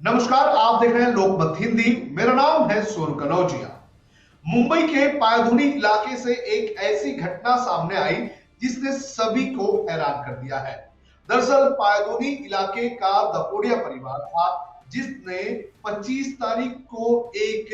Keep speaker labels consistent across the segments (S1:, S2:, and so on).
S1: नमस्कार, आप देख रहे हैं लोकमत हिंदी। मेरा नाम है सोनू कनौजिया। मुंबई के पायधुनी इलाके से एक ऐसी घटना सामने आई जिसने सभी को हैरान कर दिया है। दरअसल पायधुनी इलाके का दपोडिया परिवार था जिसने 25 तारीख को एक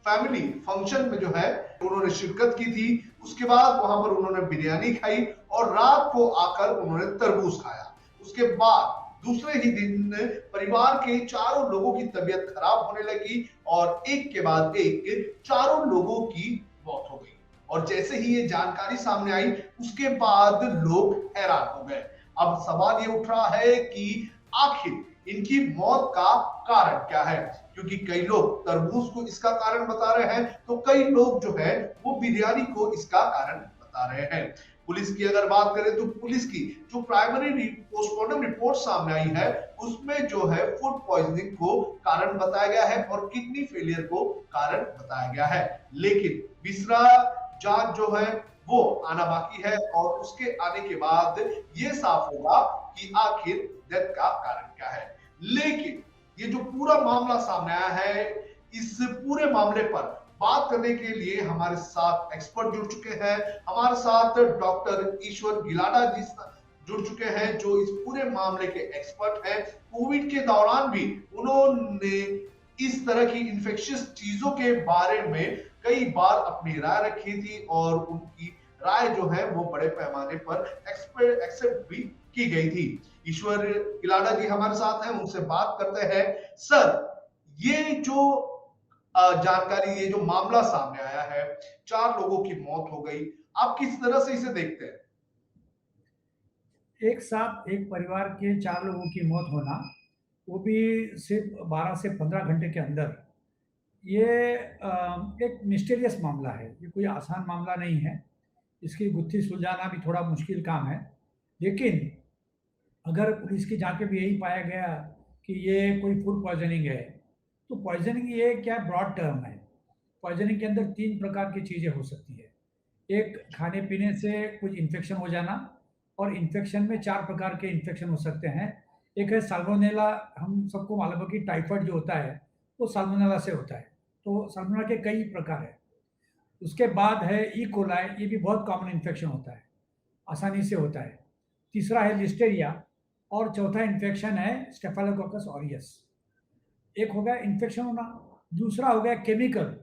S1: फैमिली फंक्शन में जो है उन्होंने शिरकत की थी। उसके बाद वहां पर उन्होंने बिरयानी खाई और रात को आकर उन्होंने तरबूज खाया। उसके बाद दूसरे ही दिन परिवार के चारों लोगों की तबीयत खराब होने लगी और एक के बाद एक चारों लोगों की मौत हो गई। और जैसे ही ये जानकारी सामने आई उसके बाद लोग हैरान हो गए। अब सवाल ये उठ रहा है कि आखिर इनकी मौत का कारण क्या है, क्योंकि कई लोग तरबूज को इसका कारण बता रहे हैं तो कई लोग जो है वो बिरयानी को इसका कारण बता रहे हैं। पुलिस की अगर बात करें तो पुलिस की जो प्राइमरी पोस्टमार्टम रिपोर्ट सामने आई है उसमें जो है फूड पॉइजनिंग को कारण बताया गया है और किडनी फेलियर को कारण बताया गया है। लेकिन तीसरा जांच जो है वो आना बाकी है और उसके आने के बाद ये साफ होगा कि आखिर डेथ का कारण क्या है। लेकिन ये जो पूरा मामला सामने आया है, इस पूरे मामले पर बात करने के लिए हमारे साथ एक्सपर्ट जुड़ चुके हैं। हमारे साथ डॉक्टर ईश्वर गिलाडा जी जुड़ चुके हैं जो इस पूरे मामले के एक्सपर्ट हैं। कोविड के दौरान भी उन्होंने इस तरह की इन्फेक्शियस चीजों के बारे में कई बार अपनी राय रखी थी और उनकी राय जो है वो बड़े पैमाने पर एक्सेप्ट भी की गई थी। ईश्वर गिलाडा जी हमारे साथ हैं, उनसे बात करते हैं। सर, ये जो जानकारी, ये जो मामला सामने आया है, 4 लोगों की मौत हो गई, आप किस तरह से इसे देखते हैं?
S2: एक साथ एक परिवार के 4 लोगों की मौत होना, वो भी सिर्फ़ 12 से 15 घंटे के अंदर, ये एक मिस्टीरियस मामला है। ये कोई आसान मामला नहीं है। इसकी गुत्थी सुलझाना भी थोड़ा मुश्किल काम है। लेकिन अगर पुलिस की जाँच में भी यही पाया गया कि ये कोई फूड पॉइज़निंग है, तो पॉइज़निंग ये क्या ब्रॉड टर्म है। पॉइज़निंग के अंदर 3 प्रकार की चीज़ें हो सकती है। एक खाने-पीने से कुछ इन्फेक्शन हो जाना, और इन्फेक्शन में 4 प्रकार के इन्फेक्शन हो सकते हैं। एक है साल्मोनेला, हम सबको मालूम है कि टाइफाइड जो होता है, वो साल्मोनेला से होता है। तो साल्मोनेला के कई प्रकार हैं। उसके बाद है ई कोलाई, ये भी बहुत कॉमन इन्फेक्शन होता है, आसानी से होता है। तीसरा है लिस्टेरिया और चौथा इन्फेक्शन है स्टेफिलोकोकस ऑरियस। एक हो गया इन्फेक्शन होना, दूसरा हो गया केमिकल,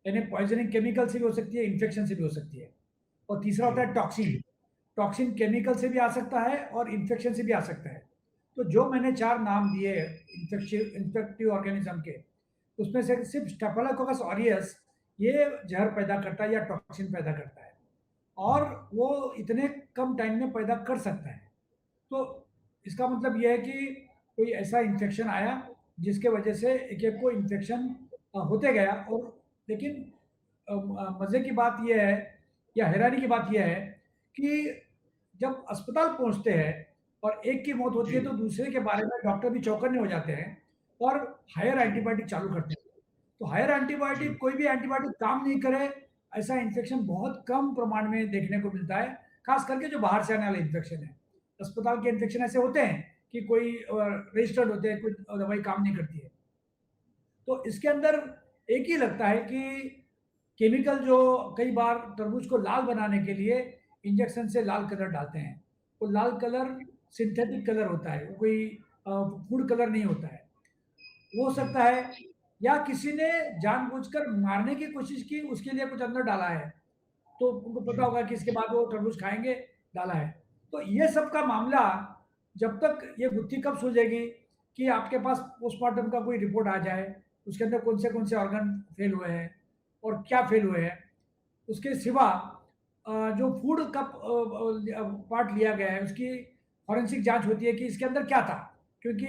S2: यानी पॉइज़निंग केमिकल से भी हो सकती है, इन्फेक्शन से भी हो सकती है। और तीसरा
S1: जी।
S2: होता है टॉक्सिन। टॉक्सिन केमिकल से भी आ सकता है और इन्फेक्शन से भी आ सकता है। तो जो मैंने 4 नाम दिए इन्फेक्टिव ऑर्गेनिज़्म के, उसमें से सिर्फ़ स्टेफिलोकोकस ऑरियस ये ज़हर पैदा करता है या टॉक्सिन पैदा करता है, और वो इतने कम टाइम में पैदा कर सकता है। तो इसका मतलब ये है कि कोई ऐसा इन्फेक्शन आया जिसके वजह से एक-एक को इन्फेक्शन होते गया। और लेकिन मज़े की बात ये है या हैरानी की बात ये है कि जब अस्पताल पहुँचते हैं और एक की मौत होती
S1: जी।
S2: है तो दूसरे के बारे में डॉक्टर भी चौकन्ने हो जाते हैं और हायर
S1: जी।
S2: एंटीबायोटिक चालू करते हैं। तो हायर
S1: जी।
S2: एंटीबायोटिक, कोई भी एंटीबायोटिक काम नहीं करे, ऐसा इन्फेक्शन बहुत कम प्रमाण में देखने को मिलता है, खास करके जो बाहर से आने वाले इन्फेक्शन है। अस्पताल के इन्फेक्शन ऐसे होते हैं कि कोई रजिस्टर्ड होते हैं, कोई दवाई काम नहीं करती है। तो इसके अंदर एक ही लगता है कि केमिकल जो कई बार तरबूज को लाल बनाने के लिए इंजेक्शन से लाल कलर डालते हैं। वो लाल कलर सिंथेटिक कलर होता है, वो कोई फूड कलर नहीं होता है। वो हो
S1: जी।
S2: सकता है, या किसी ने जानबूझकर मारने की कोशिश की, उसके लिए कुछ अंदर डाला है। तो उनको
S1: जी।
S2: पता होगा कि इसके बाद वो तरबूज खाएँगे, डाला है। तो ये सब का मामला, जब तक ये गुत्थी कब सुलझेगी कि आपके पास पोस्टमार्टम का कोई रिपोर्ट आ जाए, उसके अंदर कौन से ऑर्गन फेल हुए हैं और क्या फेल हुए हैं। उसके सिवा जो फूड का पार्ट लिया गया है, उसकी फॉरेंसिक जाँच होती है कि इसके अंदर क्या था? क्योंकि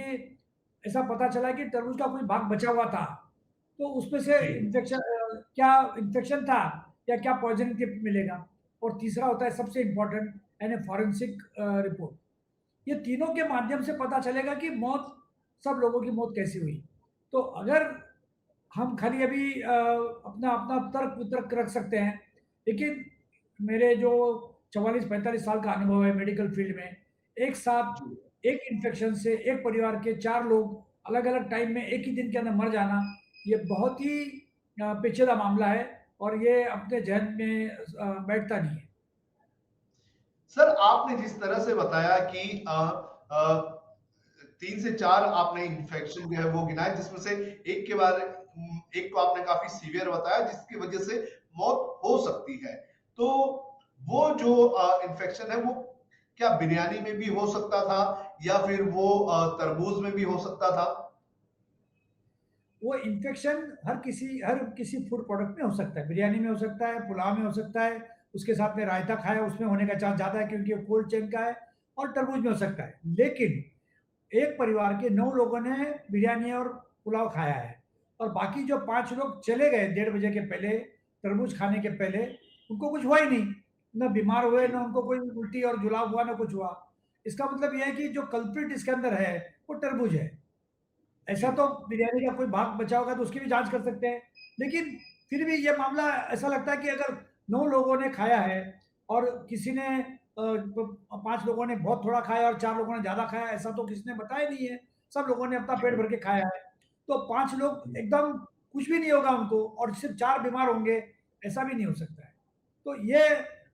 S2: ऐसा पता चला कि तरबूज का कोई भाग बचा हुआ था, तो उसमें से
S1: जी।
S2: क्या इन्फेक्शन था या क्या पॉइज़निंग टिप मिलेगा? और तीसरा होता है सबसे इम्पोर्टेंट, यानी फॉरेंसिक रिपोर्ट। ये तीनों के माध्यम से पता चलेगा कि मौत, सब लोगों की मौत कैसी हुई। तो अगर हम खाली अभी अपना अपना तर्क-वितर्क रख सकते हैं, लेकिन मेरे जो 44-45 साल का अनुभव है मेडिकल फील्ड में, एक
S1: जी।
S2: साथ एक इन्फेक्शन से एक परिवार के 4 लोग अलग-अलग टाइम में एक ही दिन के अंदर मर जाना, ये बहुत ही पेचीदा मामला है और ये अपने ज़हन में बैठता नहीं है।
S1: सर, आपने जिस तरह से बताया कि 3 से 4 आपने इन्फेक्शन जो है वो गिनाए, जिसमें से एक के बारे एक को आपने काफ़ी सीवियर बताया, जिसकी वजह से मौत हो सकती है। तो वो जो इन्फेक्शन है, वो क्या बिरयानी में भी हो सकता था या फिर वो तरबूज में भी हो सकता था?
S2: वो इन्फेक्शन हर किसी फूड प्रोडक्ट में हो सकता है। बिरयानी में हो सकता है, पुलाव में हो सकता है, उसके साथ में रायता खाया उसमें होने का चांस ज़्यादा है क्योंकि वो कोल्ड चेन का है और तरबूज में हो सकता है। लेकिन एक परिवार के 9 लोगों ने बिरयानी और पुलाव खाया है और बाकी जो 5 लोग चले गए 1:30 बजे के पहले, तरबूज खाने के पहले, उनको कुछ हुआ ही नहीं। ना बीमार हुए,
S1: जी,
S2: ना उनको कोई उल्टी और जुलाब हुआ, ना कुछ हुआ। इसका मतलब ये है कि जो कल्प्रिट इसके अंदर है, वो तरबूज है। ऐसा
S1: जी,
S2: तो बिरयानी का कोई भाग बचा होगा तो उसकी भी जाँच कर सकते हैं। लेकिन फिर भी ये मामला ऐसा लगता है कि अगर 9 लोगों ने खाया है और किसी ने 5 लोगों ने बहुत थोड़ा खाया और 4 लोगों ने ज़्यादा खाया, ऐसा तो किसी ने बताया नहीं है। सब लोगों ने अपना पेट
S1: जी,
S2: भर के खाया है। तो 5 लोग एकदम कुछ भी नहीं होगा उनको और सिर्फ़ 4 बीमार होंगे, ऐसा भी नहीं हो सकता है। तो ये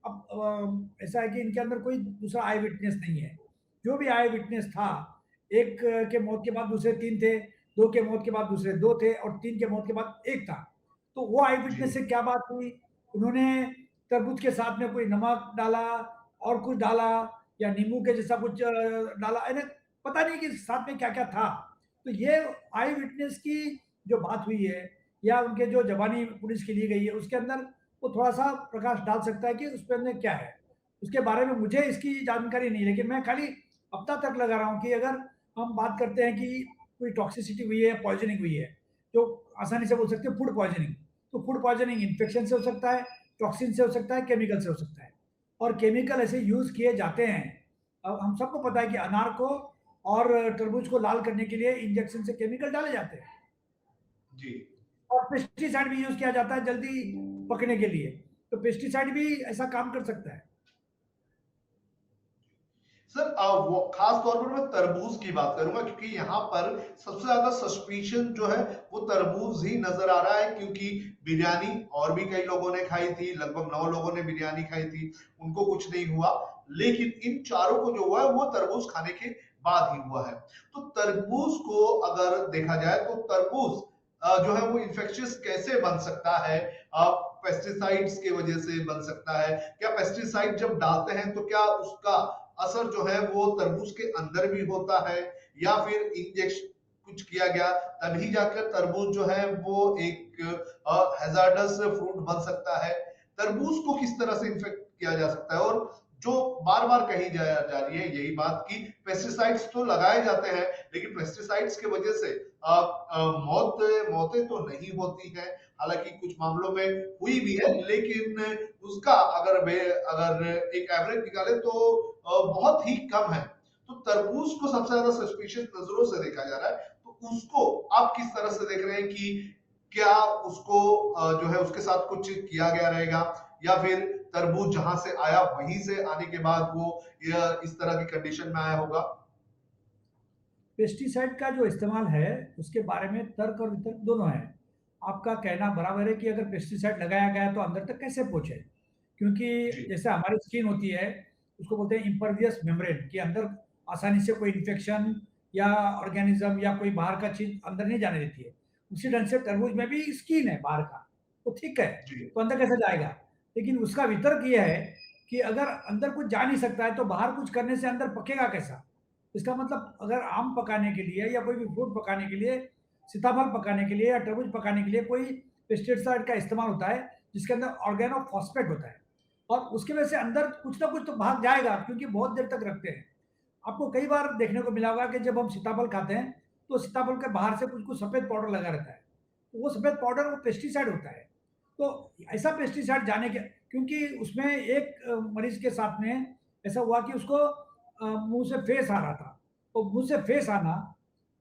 S2: अब ऐसा है कि इनके अंदर कोई दूसरा आई विटनेस नहीं है। जो भी आई विटनेस था, एक के मौत के बाद दूसरे 3 थे, 2 के मौत के बाद दूसरे 2 थे और 3 के मौत के बाद 1 था। तो वो आई विटनेस
S1: जी,
S2: से क्या बात हुई? उन्होंने तरबूज के साथ में कोई नमक डाला और कुछ डाला या नींबू के जैसा कुछ डाला, यानी पता नहीं कि साथ में क्या-क्या था। तो ये आई विटनेस की जो बात हुई है या उनके जो ज़बानी पुलिस की ली गई है, उसके अंदर वो थोड़ा-सा प्रकाश डाल सकता है कि उसके अंदर क्या है। उसके बारे में मुझे इसकी जानकारी नहीं है, लेकिन मैं खाली अपना तर्क लगा रहा हूँ कि अगर हम बात करते हैं कि कोई टॉक्सिसिटी हुई है, पॉइज़निंग हुई है, तो आसानी से बोल सकते हैं फूड पॉइज़निंग। तो फूड पॉइज़निंग इन्फेक्शन से हो सकता है, टॉक्सिन से हो सकता है, केमिकल से हो सकता है और केमिकल ऐसे यूज़ किए जाते हैं। अब हम सबको पता है कि अनार को और तरबूज को लाल करने के लिए इंजेक्शन से केमिकल डाले जाते हैं
S1: जी।
S2: और पेस्टिसाइड भी यूज़ किया जाता है जल्दी पकने के लिए। तो पेस्टिसाइड भी ऐसा काम कर सकता है।
S1: सर, वो खास तौर पर मैं तरबूज की बात करूंगा क्योंकि यहाँ पर सबसे ज्यादा सस्पिशन जो है वो तरबूज ही नजर आ रहा है, क्योंकि बिरयानी और भी कई लोगों ने खाई थी, लगभग 9 लोगों ने बिरयानी खाई थी, उनको कुछ नहीं हुआ। लेकिन इन चारों को जो हुआ है वो तरबूज खाने के बाद ही हुआ है। तो तरबूज को अगर देखा जाए तो तरबूज जो है वो इन्फेक्शियस कैसे बन सकता है? पेस्टिसाइड्स की वजह से बन सकता है। क्या पेस्टिसाइड जब डालते हैं तो क्या उसका असर जो है वो तरबूज के अंदर भी होता है, या फिर इंजेक्शन कुछ किया गया तभी जाकर तरबूज जो है वो एक हैजार्डस फ्रूट बन सकता है? तरबूज को किस तरह से इन्फेक्ट किया जा सकता है? और जो बार बार कही जा रही है यही बात कि पेस्टिसाइड्स तो लगाए जाते हैं, लेकिन पेस्टिसाइड्स की वजह से मौतें तो नहीं होती हैं। हालांकि कुछ मामलों में हुई भी है, लेकिन उसका अगर एक एवरेज निकाले तो बहुत ही कम है। तो तरबूज को सबसे ज्यादा सस्पिशियस नजरों से देखा जा रहा है, तो उसको आप किस तरह से देख रहे हैं कि क्या उसको जो है उसके साथ कुछ किया गया रहेगा, या फिर तरबूज जहां से आया वहीं से आने के बाद वो इस तरह की कंडीशन में आया होगा?
S2: पेस्टिसाइड का जो इस्तेमाल है, उसके बारे में तर्क और वितर्क दोनों हैं। आपका कहना बराबर है कि अगर पेस्टिसाइड लगाया गया तो अंदर तक कैसे पहुँचे? क्योंकि
S1: जी,
S2: जैसे हमारी स्किन होती है, उसको बोलते हैं इम्पर्वियस मेम्ब्रेन कि अंदर आसानी से कोई इन्फेक्शन या ऑर्गेनिज़्म या कोई बाहर का चीज़ अंदर नहीं जाने देती है। उसी ढंग से तरबूज में भी स्किन है बाहर का, तो ठीक है,
S1: जी,
S2: तो अंदर कैसे जाएगा? लेकिन उसका वितर्क ये है कि अगर अंदर कुछ जा नहीं सकता है, तो बाहर कुछ करने से अंदर पकेगा कैसा? इसका मतलब अगर आम पकाने के लिए या कोई भी फ्रूट पकाने के लिए, सीताफल पकाने के लिए या तरबूज पकाने के लिए कोई पेस्टिसाइड का इस्तेमाल होता है, जिसके अंदर ऑर्गेनोफॉस्फेट होता है और उसकी वजह से अंदर कुछ ना कुछ तो भाग जाएगा क्योंकि बहुत देर तक रखते हैं। आपको कई बार देखने को मिला होगा कि जब हम सीताफल खाते हैं, तो सीताफल के बाहर से कुछ-कुछ सफ़ेद पाउडर लगा रहता है। तो वो सफ़ेद पाउडर वो पेस्टिसाइड होता है। तो ऐसा पेस्टिसाइड जाने के क्योंकि उसमें एक मरीज़ के साथ में ऐसा हुआ कि उसको मुँह से फेस आ रहा था। तो मुँह से फेस आना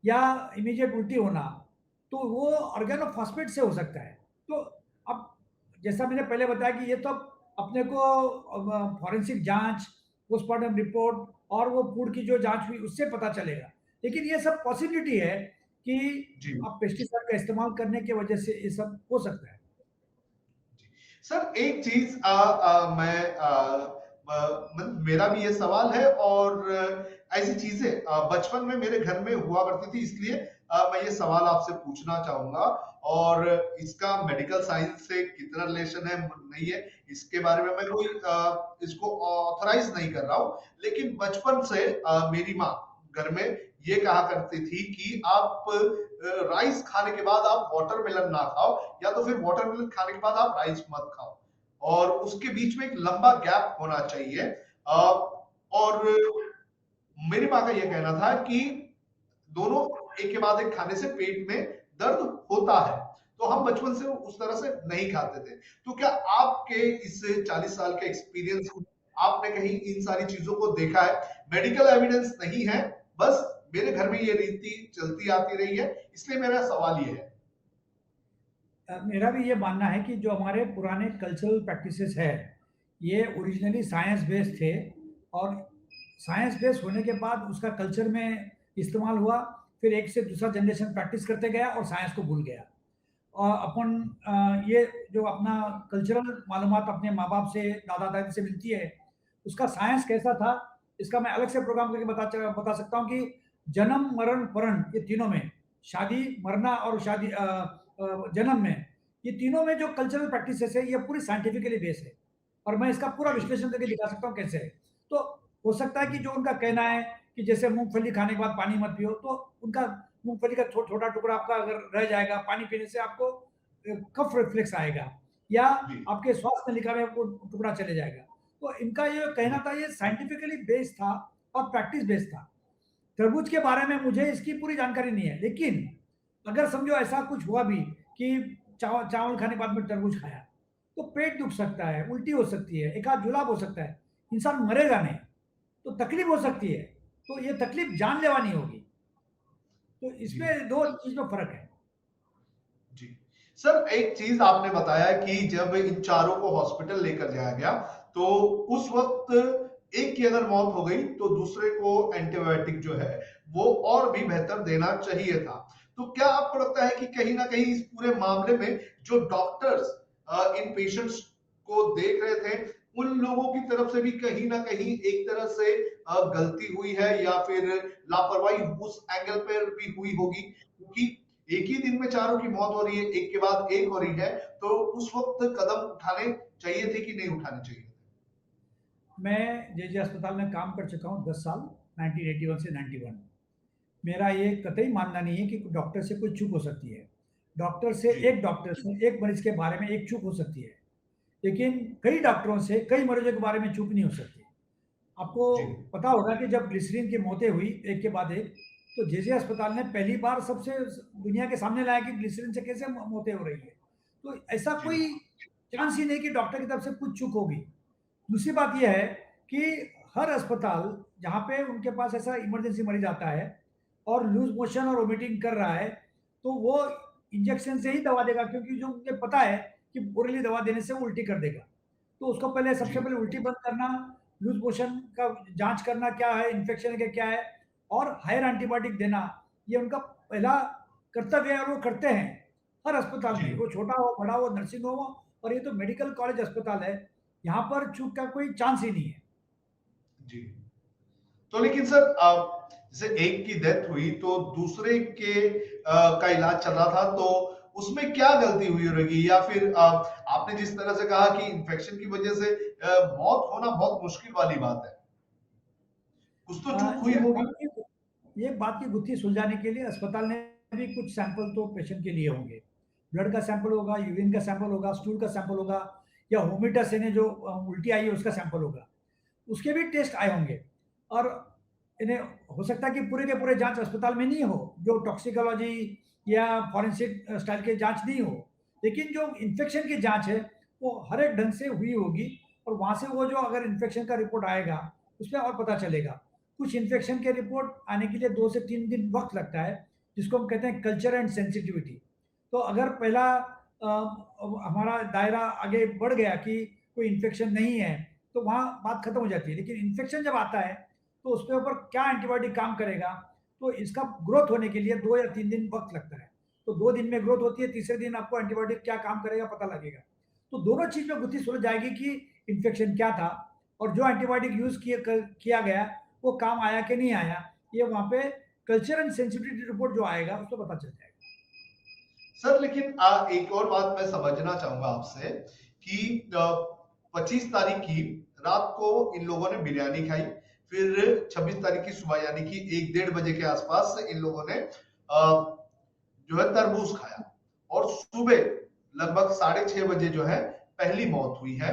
S2: या इमीडिएट उल्टी होना, तो वो ऑर्गेनोफॉस्फेट से हो सकता है। तो अब जैसा मैंने पहले बताया कि ये तो अपने को फॉरेंसिक जाँच, पोस्टमार्टम रिपोर्ट और वो फूड की जो जाँच हुई उससे पता चलेगा। लेकिन ये सब पॉसिबिलिटी है कि
S1: जी।
S2: आप पेस्टिसाइड का इस्तेमाल करने की वजह से ये सब हो सकता है।
S1: सर एक चीज मेरा भी ये सवाल है और ऐसी चीजें बचपन में मेरे घर में हुआ करती थी, इसलिए मैं ये सवाल आपसे पूछना चाहूंगा। और इसका मेडिकल साइंस से कितना रिलेशन है नहीं है, इसके बारे में मैं कोई इसको ऑथराइज नहीं कर रहा हूँ। लेकिन बचपन से मेरी माँ घर में ये कहा करती थी कि आप राइस खाने के बाद आप वाटरमेलन ना खाओ, या तो फिर वाटरमेलन खाने के बाद आप राइस मत खाओ, और उसके बीच में एक लंबा गैप होना चाहिए। और मेरी माँ का यह कहना था कि दोनों एक के बाद एक खाने से पेट में दर्द होता है, तो हम बचपन से उस तरह से नहीं खाते थे। तो क्या आपके इस 40 साल के एक्सपीरियंस में आपने कहीं इन सारी चीजों को देखा है? मेडिकल एविडेंस नहीं है, बस मेरे घर में ये रीति चलती आती रही है, इसलिए मेरा सवाल ये है।
S2: मेरा भी ये मानना है कि जो हमारे पुराने कल्चरल प्रैक्टिसेस है, ये ओरिजिनली साइंस बेस्ड थे, और साइंस बेस्ड होने के बाद उसका कल्चर में इस्तेमाल हुआ, फिर एक से दूसरा जनरेशन प्रैक्टिस करते गया और साइंस को भूल गया। और अपन ये जो अपना कल्चरल मालूमात अपने माँ बाप से, दादा दादी से मिलती है, उसका साइंस कैसा था, इसका मैं अलग से प्रोग्राम करके बता सकता हूँ कि जन्म मरण परण ये तीनों में, शादी मरना और शादी जन्म में, ये तीनों में जो कल्चरल प्रैक्टिसेस है ये पूरी साइंटिफिकली बेस है, और मैं इसका पूरा
S1: जी।
S2: विश्लेषण करके दिखा सकता हूँ कैसे है। तो हो सकता है कि जो उनका कहना है कि जैसे मूंगफली खाने के बाद पानी मत पियो, तो उनका मूंगफली का छोटा टुकड़ा आपका अगर रह जाएगा, पानी पीने से आपको कफ रिफ्लेक्स आएगा, या
S1: जी।
S2: आपके स्वास्थ्य नलिका में वो टुकड़ा चले जाएगा। तो इनका ये कहना
S1: जी।
S2: था, ये साइंटिफिकली बेस्ड था और प्रैक्टिस बेस्ड था। तरबूज के बारे में मुझे इसकी पूरी जानकारी नहीं है, लेकिन अगर समझो ऐसा कुछ हुआ भी कि चावल खाने के बाद में तरबूज खाया, तो पेट दुख सकता है, उल्टी हो सकती है, एक आध जुलाब हो सकता है, इंसान मरेगा नहीं, तो तकलीफ हो सकती है, तो ये तकलीफ जानलेवा नहीं होगी। तो
S1: जी।
S2: इसमें दो चीज में फर्क है।
S1: जी। सर एक चीज आपने बताया कि जब इन चारों को हॉस्पिटल लेकर जाया गया, तो उस वक्त एक की अगर मौत हो गई तो दूसरे को एंटीबायोटिक जो है वो और भी बेहतर देना चाहिए था। तो क्या आपको लगता है कि कहीं ना कहीं इस पूरे मामले में जो डॉक्टर्स इन पेशेंट्स को देख रहे थे, उन लोगों की तरफ से भी कहीं ना कहीं एक तरह से गलती हुई है, या फिर लापरवाही उस एंगल पर भी हुई होगी? क्योंकि एक ही दिन में चारों की मौत हो रही है, एक के बाद एक हो रही है, तो उस वक्त कदम उठाने चाहिए थे कि नहीं उठाने चाहिए थे?
S2: मैं जे अस्पताल में काम कर चुका हूँ 10 साल, 1981 से 91। मेरा ये कतई मानना नहीं है कि डॉक्टर से कोई चूक हो सकती है।
S1: जी।
S2: एक डॉक्टर से एक मरीज के बारे में एक चूक हो सकती है, लेकिन कई डॉक्टरों से कई मरीजों के बारे में चूक नहीं हो सकती। आपको
S1: जी।
S2: पता होगा कि जब ग्लिसरीन की मौतें हुई एक के बाद एक, तो जे अस्पताल ने पहली बार सबसे दुनिया के सामने लाया कि ग्लिसरीन से कैसे मौतें हो रही है। तो ऐसा
S1: जी।
S2: कोई चांस ही नहीं कि डॉक्टर की तरफ से कुछ चूक होगी। दूसरी बात यह है कि हर अस्पताल जहाँ पे उनके पास ऐसा इमरजेंसी मरीज आता है और लूज मोशन और वोमिटिंग कर रहा है, तो वो इंजेक्शन से ही दवा देगा, क्योंकि जो मुझे पता है कि ओरली दवा देने से वो उल्टी कर देगा। तो उसको पहले
S1: जी।
S2: सबसे पहले उल्टी बंद करना, लूज मोशन का जांच करना क्या है, इन्फेक्शन का क्या है, और हायर एंटीबायोटिक देना, ये उनका पहला कर्तव्य है, और वो करते हैं हर अस्पताल
S1: जी।
S2: में, वो छोटा हो बड़ा हो नर्सिंग होम हो, और ये तो मेडिकल कॉलेज अस्पताल है, यहाँ पर चूक का कोई चांस ही नहीं है।
S1: जी। तो लेकिन सर जैसे एक की डेथ हुई तो दूसरे के का इलाज चल रहा था, तो उसमें क्या गलती हुई होगी? या फिर आपने जिस तरह से कहा कि इन्फेक्शन की वजह से मौत होना बहुत मुश्किल वाली बात है, कुछ तो चूक हुई
S2: ये
S1: होगी।
S2: बात की ये बात की गुत्थी सुलझाने के लिए अस्पताल ने भी कुछ सैंपल तो पेशेंट के लिए होंगे। ब्लड का सैंपल होगा, यूरिन का सैंपल होगा, स्टूल का सैंपल होगा, या वोमिटस यानी जो उल्टी आई है उसका सैंपल होगा। उसके भी टेस्ट आए होंगे, और इन्हें हो सकता है कि पूरे के पूरे जांच अस्पताल में नहीं हो, जो टॉक्सिकोलॉजी या फॉरेंसिक स्टाइल की जांच नहीं हो, लेकिन जो इन्फेक्शन की जांच है वो हर एक ढंग से हुई होगी, और वहां से वो जो अगर इन्फेक्शन का रिपोर्ट आएगा उसमें और पता चलेगा। कुछ इन्फेक्शन के रिपोर्ट आने के लिए 2 से 3 दिन वक्त लगता है, जिसको हम कहते हैं कल्चर एंड सेंसिटिविटी। तो अगर पहला हमारा दायरा आगे बढ़ गया कि कोई इन्फेक्शन नहीं है, तो वहाँ बात खत्म हो जाती है। लेकिन इन्फेक्शन जब आता है तो उसके ऊपर क्या एंटीबायोटिक काम करेगा, तो इसका ग्रोथ होने के लिए 2 या 3 दिन वक़्त लगता है। तो 2 दिन में ग्रोथ होती है, तीसरे दिन आपको एंटीबायोटिक क्या काम करेगा पता लगेगा। तो दोनों चीज़ में गुत्थी सुलझ जाएगी कि इन्फेक्शन क्या था और जो एंटीबायोटिक यूज़ किया गया, वो काम आया कि नहीं आया, ये वहाँ पे कल्चर एंड सेंसिटिविटी रिपोर्ट जो आएगा, उससे पता चल जाएगा।
S1: सर लेकिन एक और बात मैं समझना चाहूंगा आपसे कि 25 तारीख की रात को इन लोगों ने बिरयानी खाई, फिर 26 तारीख की सुबह यानी कि 1-1:30 बजे के आसपास इन लोगों ने जो है तरबूज खाया, और सुबह लगभग 6:30 बजे जो है पहली मौत हुई है।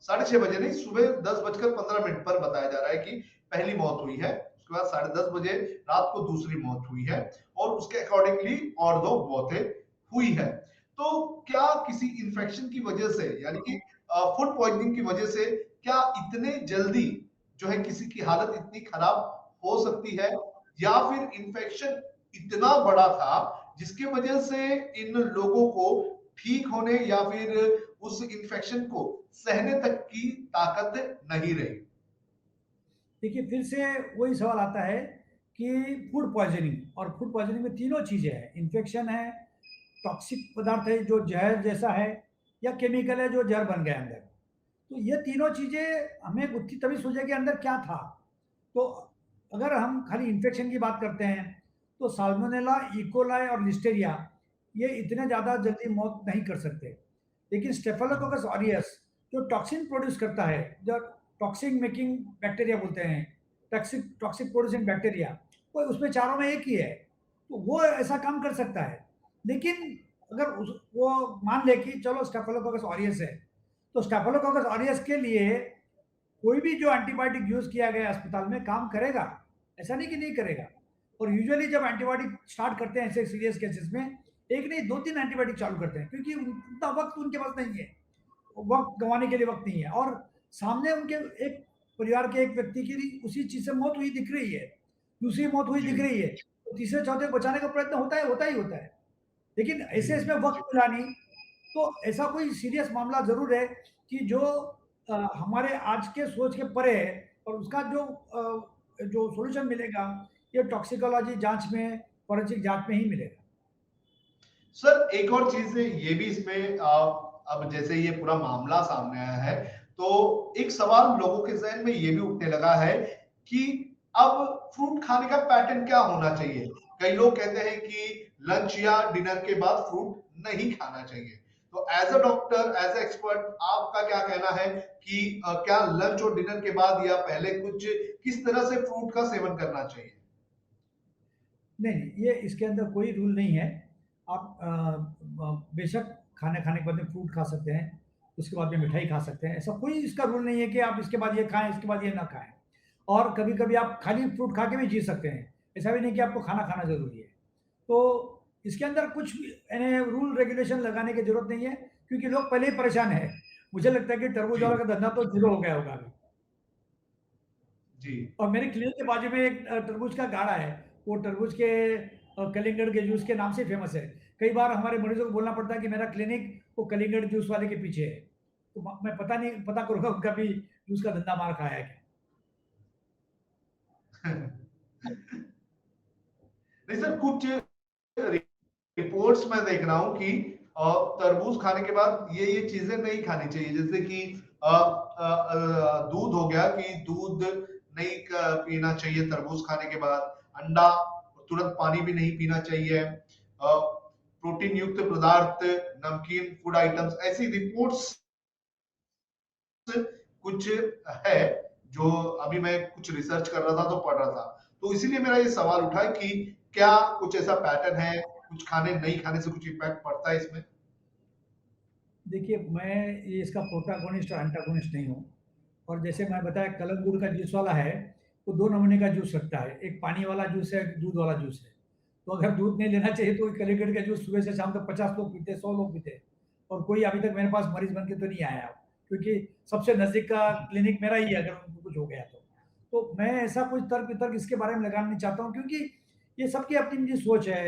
S1: 6:30 बजे नहीं, सुबह 10:15 पर बताया जा रहा है कि पहली मौत हुई है। उसके बाद 10:30 बजे रात को दूसरी मौत हुई है, और उसके अकॉर्डिंगली और 2 मौतें हुई है। तो क्या किसी इंफेक्शन की वजह से, यानी कि फूड पॉइजनिंग की वजह से, क्या इतने जल्दी जो है किसी की हालत इतनी खराब हो सकती है, या फिर इंफेक्शन इतना बड़ा था जिसकी वजह से इन लोगों को ठीक होने या फिर उस इंफेक्शन को सहने तक की ताकत नहीं रही?
S2: देखिए, फिर से वही सवाल आता है कि फूड पॉइज़निंग, और फूड पॉइज़निंग में तीनों चीज़ें हैं, इन्फेक्शन है, टॉक्सिक पदार्थ है जो ज़हर जैसा है, या केमिकल है जो ज़हर बन गया अंदर। तो ये तीनों चीज़ें हमें गुत्थी तभी सुलझेगी अंदर क्या था। तो अगर हम खाली इन्फेक्शन की बात करते हैं, तो साल्मोनेला, इकोलाई और लिस्टेरिया ये इतने ज़्यादा जल्दी मौत नहीं कर सकते। लेकिन स्टेफिलोकोकस ऑरियस जो टॉक्सिन प्रोड्यूस करता है, जो टॉक्सिन मेकिंग बैक्टीरिया बोलते हैं, टॉक्सिक टॉक्सिक प्रोड्यूसिंग बैक्टीरिया, वो उसमें चारों में एक ही है, तो वो ऐसा काम कर सकता है। लेकिन अगर उस वो मान लें कि चलो स्टेफिलोकोकस ऑरियस है, तो स्टेफिलोकोकस ऑरियस के लिए कोई भी जो एंटीबायोटिक यूज़ किया गया अस्पताल में काम करेगा, ऐसा नहीं कि नहीं करेगा। और यूजुअली जब एंटीबायोटिक स्टार्ट करते हैं ऐसे सीरियस केसेस में, 1 नहीं 2-3 एंटीबायोटिक चालू करते हैं, क्योंकि उतना वक़्त उनके पास नहीं है। वक़्त गँवाने के लिए वक़्त नहीं है, और सामने उनके एक परिवार के एक व्यक्ति की भी उसी चीज़ से मौत हुई दिख रही है, दूसरी मौत हुई
S1: जी,
S2: दिख रही है, तो तीसरे-चौथे को बचाने का प्रयत्न होता ही होता है। लेकिन
S1: जी,
S2: ऐसे इसमें वक़्त मिला नहीं, तो ऐसा कोई सीरियस मामला ज़रूर है कि जो हमारे आज के सोच के परे है, और उसका जो सॉल्यूशन मिलेगा, ये टॉक्सिकोलॉजी जाँच में, फोरेंसिक जाँच में ही मिलेगा।
S1: सर एक और चीज ये भी इसमें अब जैसे ये पूरा मामला सामने आया है, तो एक सवाल लोगों के जहन में ये भी उठने लगा है कि अब फ्रूट खाने का पैटर्न क्या होना चाहिए। कई लोग कहते हैं कि लंच या डिनर के बाद फ्रूट नहीं खाना चाहिए। तो as a doctor, as a expert, आपका क्या कहना है कि क्या लंच और डिनर के बाद या पहले कुछ किस तरह से फ्रूट का सेवन करना चाहिए?
S2: नहीं, नहीं, ये इसके अंदर कोई रूल नहीं है। आप बेशक खाना खाने के बाद में फ्रूट खा सकते हैं, उसके बाद में मिठाई खा सकते हैं। ऐसा कोई इसका रूल नहीं है कि आप इसके बाद ये खाएँ, इसके बाद ये ना खाएँ। और कभी-कभी आप खाली फ्रूट खा के भी जी सकते हैं। ऐसा भी नहीं कि आपको खाना खाना ज़रूरी है। तो इसके अंदर कुछ भी यानी रूल रेगुलेशन लगाने की ज़रूरत नहीं है, क्योंकि लोग पहले ही परेशान हैं। मुझे लगता है कि तरबूज
S1: जी,
S2: वाला का धंधा तो ज़ीरो हो गया होगा अभी।
S1: जी।
S2: और मेरे क्लिनिक के बाजू में एक तरबूज का गाढ़ा है। वो तरबूज के कलिंगड़ के जूस के नाम से फ़ेमस है। कई बार हमारे मरीज़ों को बोलना पड़ता है कि मेरा क्लिनिक वो कलिंगड़ जूस वाले के पीछे है। तो मैं पता करूँगा उनका भी जूस का धंधा मार खाया है क्या?
S1: नहीं सर, कुछ रिपोर्ट्स मैं देख रहा हूँ कि तरबूज खाने के बाद ये चीजें नहीं खानी चाहिए, जैसे कि दूध हो गया कि दूध नहीं पीना चाहिए तरबूज खाने के बाद, अंडा, तुरंत पानी भी नहीं पीना चाहिए, प्रोटीन युक्त पदार्थ, नमकीन फूड आइटम्स, ऐसी रिपोर्ट्स कुछ है जो अभी मैं कुछ रिसर्च कर रहा था तो पढ़ रहा था। तो इसीलिए मेरा ये सवाल उठा कि क्या कुछ ऐसा पैटर्न है, कुछ खाने नहीं खाने से कुछ इम्पैक्ट पड़ता है इसमें?
S2: देखिए, मैं ये इसका प्रोटैगोनिस्ट और एंटागोनिस्ट नहीं हूँ। और जैसे मैं बताया कलम का जूस वाला है, वो 2 नमूने का जूस रखता है। एक पानी वाला जूस है, एक दूध वाला जूस है। तो अगर दूध नहीं लेना चाहिए तो कलिंगड़ का जूस सुबह से शाम तक 50 लोग पीते हैं, 100 लोग पीते हैं। और कोई अभी तक मेरे पास मरीज़ बन के तो नहीं आया, क्योंकि सबसे नज़दीक का क्लिनिक मेरा ही है अगर उनको कुछ हो गया तो। तो मैं ऐसा कुछ तर्क-वितर्क इसके बारे में लगाना नहीं चाहता हूँ, क्योंकि ये सबकी अपनी-अपनी सोच है,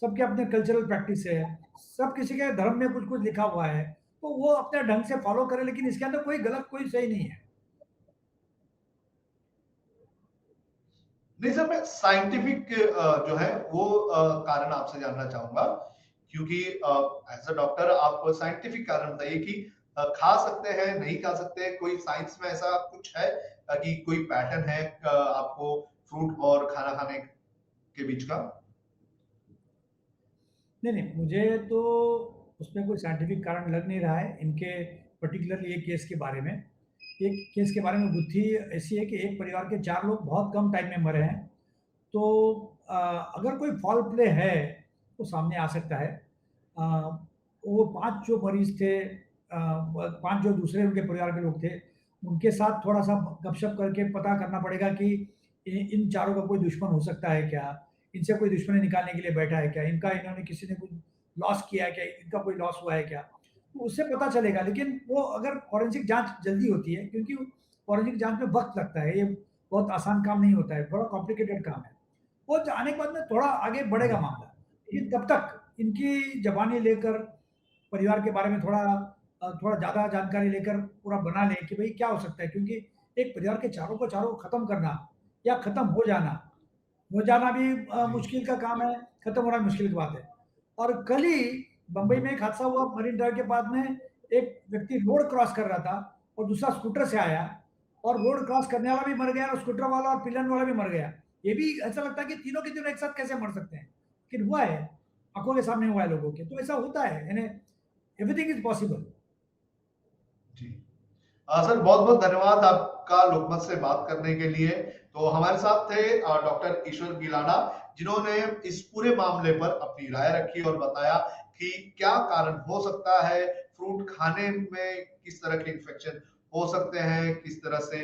S2: सबके अपने कल्चरल प्रैक्टिस है, सब किसी के धर्म में कुछ-कुछ लिखा हुआ है। तो वो अपने ढंग से फॉलो करे, लेकिन इसके अंदर कोई गलत, कोई सही नहीं है।
S1: नहीं सर, मैं साइंटिफिक जो है वो कारण आपसे जानना चाहूंगा, क्योंकि एज अ डॉक्टर आप साइंटिफिक कारण बताइए कि खा सकते हैं, नहीं खा सकते, कोई साइंस में ऐसा कुछ है कि कोई पैटर्न है आपको फ्रूट और खाना खाने के बीच का?
S2: नहीं, नहीं, मुझे तो उसमें कोई साइंटिफिक कारण लग नहीं रहा है, इनके पर्टिकुलरली ये केस के बारे में। एक केस के बारे में गुत्थी ऐसी है कि एक परिवार के 4 लोग बहुत कम टाइम में मरे हैं। तो अगर कोई फाउल प्ले है, तो सामने आ सकता है। अ, वो 5 जो मरीज़ थे, 5 जो दूसरे उनके परिवार के लोग थे, उनके साथ थोड़ा-सा गपशप करके पता करना पड़ेगा कि इन चारों का कोई दुश्मन हो सकता है क्या? इनसे कोई दुश्मनी निकालने के लिए बैठा है क्या? इन्होंने किसी ने कुछ लॉस किया है क्या? इनका कोई लॉस हुआ है क्या? तो उससे पता चलेगा, लेकिन वो अगर फॉरेंसिक जाँच जल्दी होती है, क्योंकि फॉरेंसिक जाँच में वक़्त लगता है, ये बहुत आसान काम नहीं होता है, बड़ा कॉम्प्लिकेटेड काम है। वो जाने के बाद में थोड़ा आगे बढ़ेगा मामला, लेकिन तब तक इनकी ज़बानी लेकर परिवार के बारे में थोड़ा ज़्यादा जानकारी लेकर पूरा बना लें कि भई क्या हो सकता है, क्योंकि एक परिवार के चारों को चारों खत्म करना या खत्म हो जाना भी
S1: जी।
S2: मुश्किल का काम है, खत्म होना मुश्किल की बात है। और कल ही बंबई में एक हादसा हुआ मरीन ड्राइव के पास में, एक व्यक्ति रोड क्रॉस कर रहा था और दूसरा स्कूटर से आया और रोड क्रॉस करने वाला भी मर गया और स्कूटर वाला और पिलियन वाला भी मर गया। ये भी ऐसा लगता है कि तीनों के तीनों एक साथ कैसे मर सकते हैं? लेकिन हुआ है, आँखों के सामने हुआ है लोगों के, तो ऐसा होता है, यानी एवरीथिंग इज़ पॉसिबल।
S1: जी। सर बहुत-बहुत धन्यवाद आपका लोकमत से बात करने के लिए। तो हमारे साथ थे डॉक्टर ईश्वर गिलाना, जिन्होंने इस पूरे मामले पर अपनी राय रखी और बताया कि क्या कारण हो सकता है, फ्रूट खाने में किस तरह के इन्फेक्शन हो सकते हैं, किस तरह से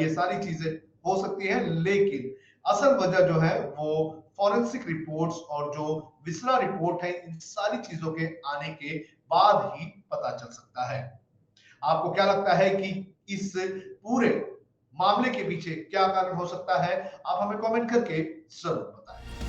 S1: ये सारी चीजें हो सकती हैं, लेकिन असल वजह जो है वो फॉरेंसिक रिपोर्ट्स और जो विसरा रिपोर्ट है, इन सारी चीजों के आने के बाद ही पता चल सकता है। आपको क्या लगता है कि इस पूरे मामले के पीछे क्या कारण हो सकता है? आप हमें कमेंट करके जरूर बताएं।